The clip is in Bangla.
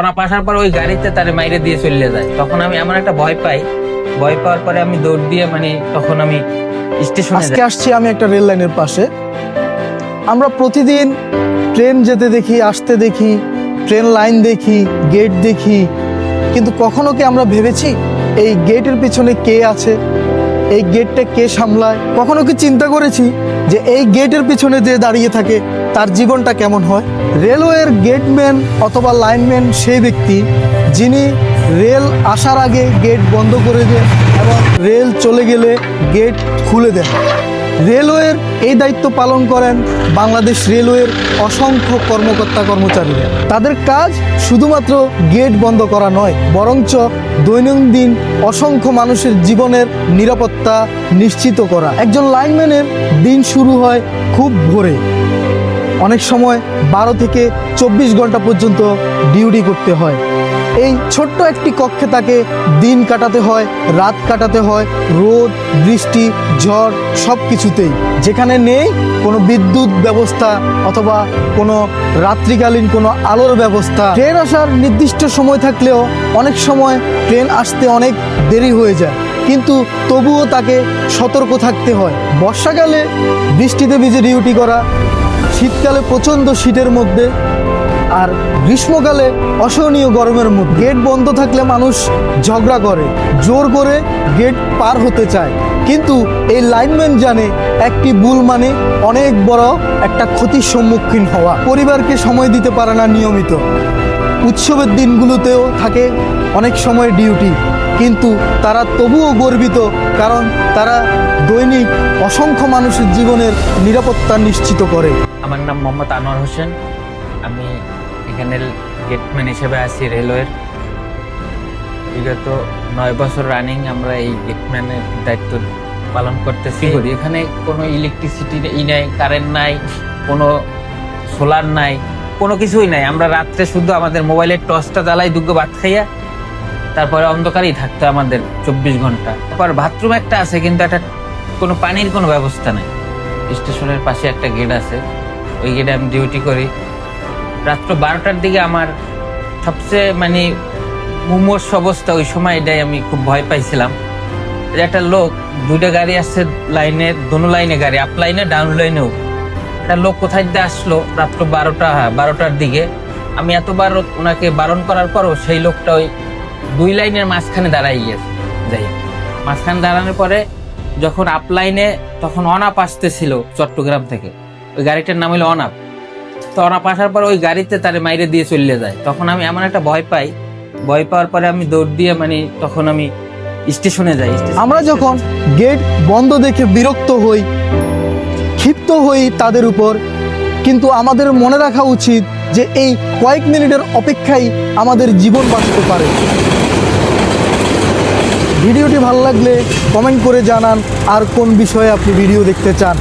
অনাপ আসার পর ওই গাড়িতে তারে মাইরে দিয়ে চলে যায়। তখন আমি এমন একটা ভয় পাই, ভয় পাওয়ার পরে আমি দৌড় দিয়ে তখন আমি স্টেশনে আজকে আসছি আমি একটা রেল লাইনের পাশে। আমরা প্রতিদিন ট্রেন যেতে দেখি, আসতে দেখি, ট্রেন লাইন দেখি, গেট দেখি, কিন্তু কখনো কি আমরা ভেবেছি এই গেটের পিছনে কে আছে, এই গেটটা কে সামলায়? কখনো কি চিন্তা করেছি যে এই গেটের পিছনে যে দাঁড়িয়ে থাকে তার জীবনটা কেমন হয়? রেলওয়ের গেটম্যান অথবা লাইনম্যান সেই ব্যক্তি যিনি রেল আসার আগে গেট বন্ধ করে দেন এবং রেল চলে গেলে গেট খুলে দেন। রেলওয়ের এই দায়িত্ব পালন করেন বাংলাদেশ রেলওয়ের অসংখ্য কর্মকর্তা কর্মচারীরা। তাদের কাজ শুধুমাত্র গেট বন্ধ করা নয়, বরঞ্চ দৈনন্দিন অসংখ্য মানুষের জীবনের নিরাপত্তা নিশ্চিত করা। একজন লাইনম্যানের দিন শুরু হয় খুব ভোরে, অনেক সময় 12 থেকে 24 ঘন্টা পর্যন্ত ডিউটি করতে হয়। এই ছোট্ট একটি কক্ষে তাকে দিন কাটাতে হয়, রাত কাটাতে হয়, রোদ, বৃষ্টি, ঝড় সব কিছুতেই। যেখানে নেই কোনো বিদ্যুৎ ব্যবস্থা অথবা কোনো রাত্রিকালীন কোনো আলোর ব্যবস্থা। ট্রেন আসার নির্দিষ্ট সময় থাকলেও অনেক সময় ট্রেন আসতে অনেক দেরি হয়ে যায়, কিন্তু তবুও তাকে সতর্ক থাকতে হয়। বর্ষাকালে বৃষ্টিতে ভিজে ডিউটি করা, শীতকালে প্রচণ্ড শীতের মধ্যে, আর গ্রীষ্মকালে অসহনীয় গরমের মধ্যে। গেট বন্ধ থাকলে মানুষ ঝগড়া করে, জোর করে গেট পার হতে চায়, কিন্তু এই লাইনম্যান জানে একটি ভুল মানে অনেক বড় একটা ক্ষতির সম্মুখীন হওয়া। পরিবারকে সময় দিতে পারে না নিয়মিত, উৎসবের দিনগুলোতেও থাকে অনেক সময় ডিউটি, কিন্তু তারা তবুও গর্বিত, কারণ তারা দৈনিক অসংখ্য মানুষের জীবনের নিরাপত্তা নিশ্চিত করে। আমার নাম মোহাম্মদ আনোয়ার হোসেন। আমি এখানে গেটম্যান হিসেবে আছি রেলওয়ের। বিগত 9 বছর রানিং আমরা এই গেটম্যানের দায়িত্ব পালন করতেছি। এখানে কোনো ইলেকট্রিসিটি নাই, কারেন্ট নাই, কোনো সোলার নাই, কোনো কিছুই নাই। আমরা রাত্রে শুধু আমাদের মোবাইলের টর্চটা জ্বালাই, দুগ্গ ভাত খাইয়া তারপরে অন্ধকারেই থাকতে আমাদের 24 ঘন্টা। তারপর বাথরুম একটা আছে, কিন্তু একটা কোনো পানির কোনো ব্যবস্থা নাই। স্টেশনের পাশে একটা গেট আছে, ওই গেটে আমি ডিউটি করি। রাত্র 12টার দিকে আমার সবচেয়ে মুমূর্ষ অবস্থা, ওই সময় এটাই আমি খুব ভয় পাইছিলাম। একটা লোক, 2টা গাড়ি আসছে লাইনের, দোনো লাইনে গাড়ি, আপ লাইনে ডাউন লাইনেও। একটা লোক কোথায় দিয়ে আসলো রাত্র 12টার দিকে। আমি এতবার ওনাকে বারণ করার পরও সেই লোকটা ওই 2 লাইনের মাঝখানে দাঁড়াই গেছে। যাই মাঝখানে দাঁড়ানোর পরে যখন আপ লাইনে, তখন অনাপ আসতেছিল চট্টগ্রাম থেকে, ওই গাড়িটার নাম হলো অনাপ। তো অনাপ আসার পর ওই গাড়িতে তারে মাইরে দিয়ে চলে যায়। তখন আমি এমন একটা ভয় পাই, ভয় পাওয়ার পরে আমি দৌড় দিয়ে তখন আমি স্টেশনে যাই। আমরা যখন গেট বন্ধ দেখে বিরক্ত হই, ক্ষিপ্ত হই তাদের উপর, কিন্তু আমাদের মনে রাখা উচিত যে এই কয়েক মিনিটের অপেক্ষাই আমাদের জীবন বাঁচাতে পারে। ভিডিওটি ভালো লাগলে কমেন্ট করে জানান আর কোন বিষয়ে আপনি ভিডিও দেখতে চান।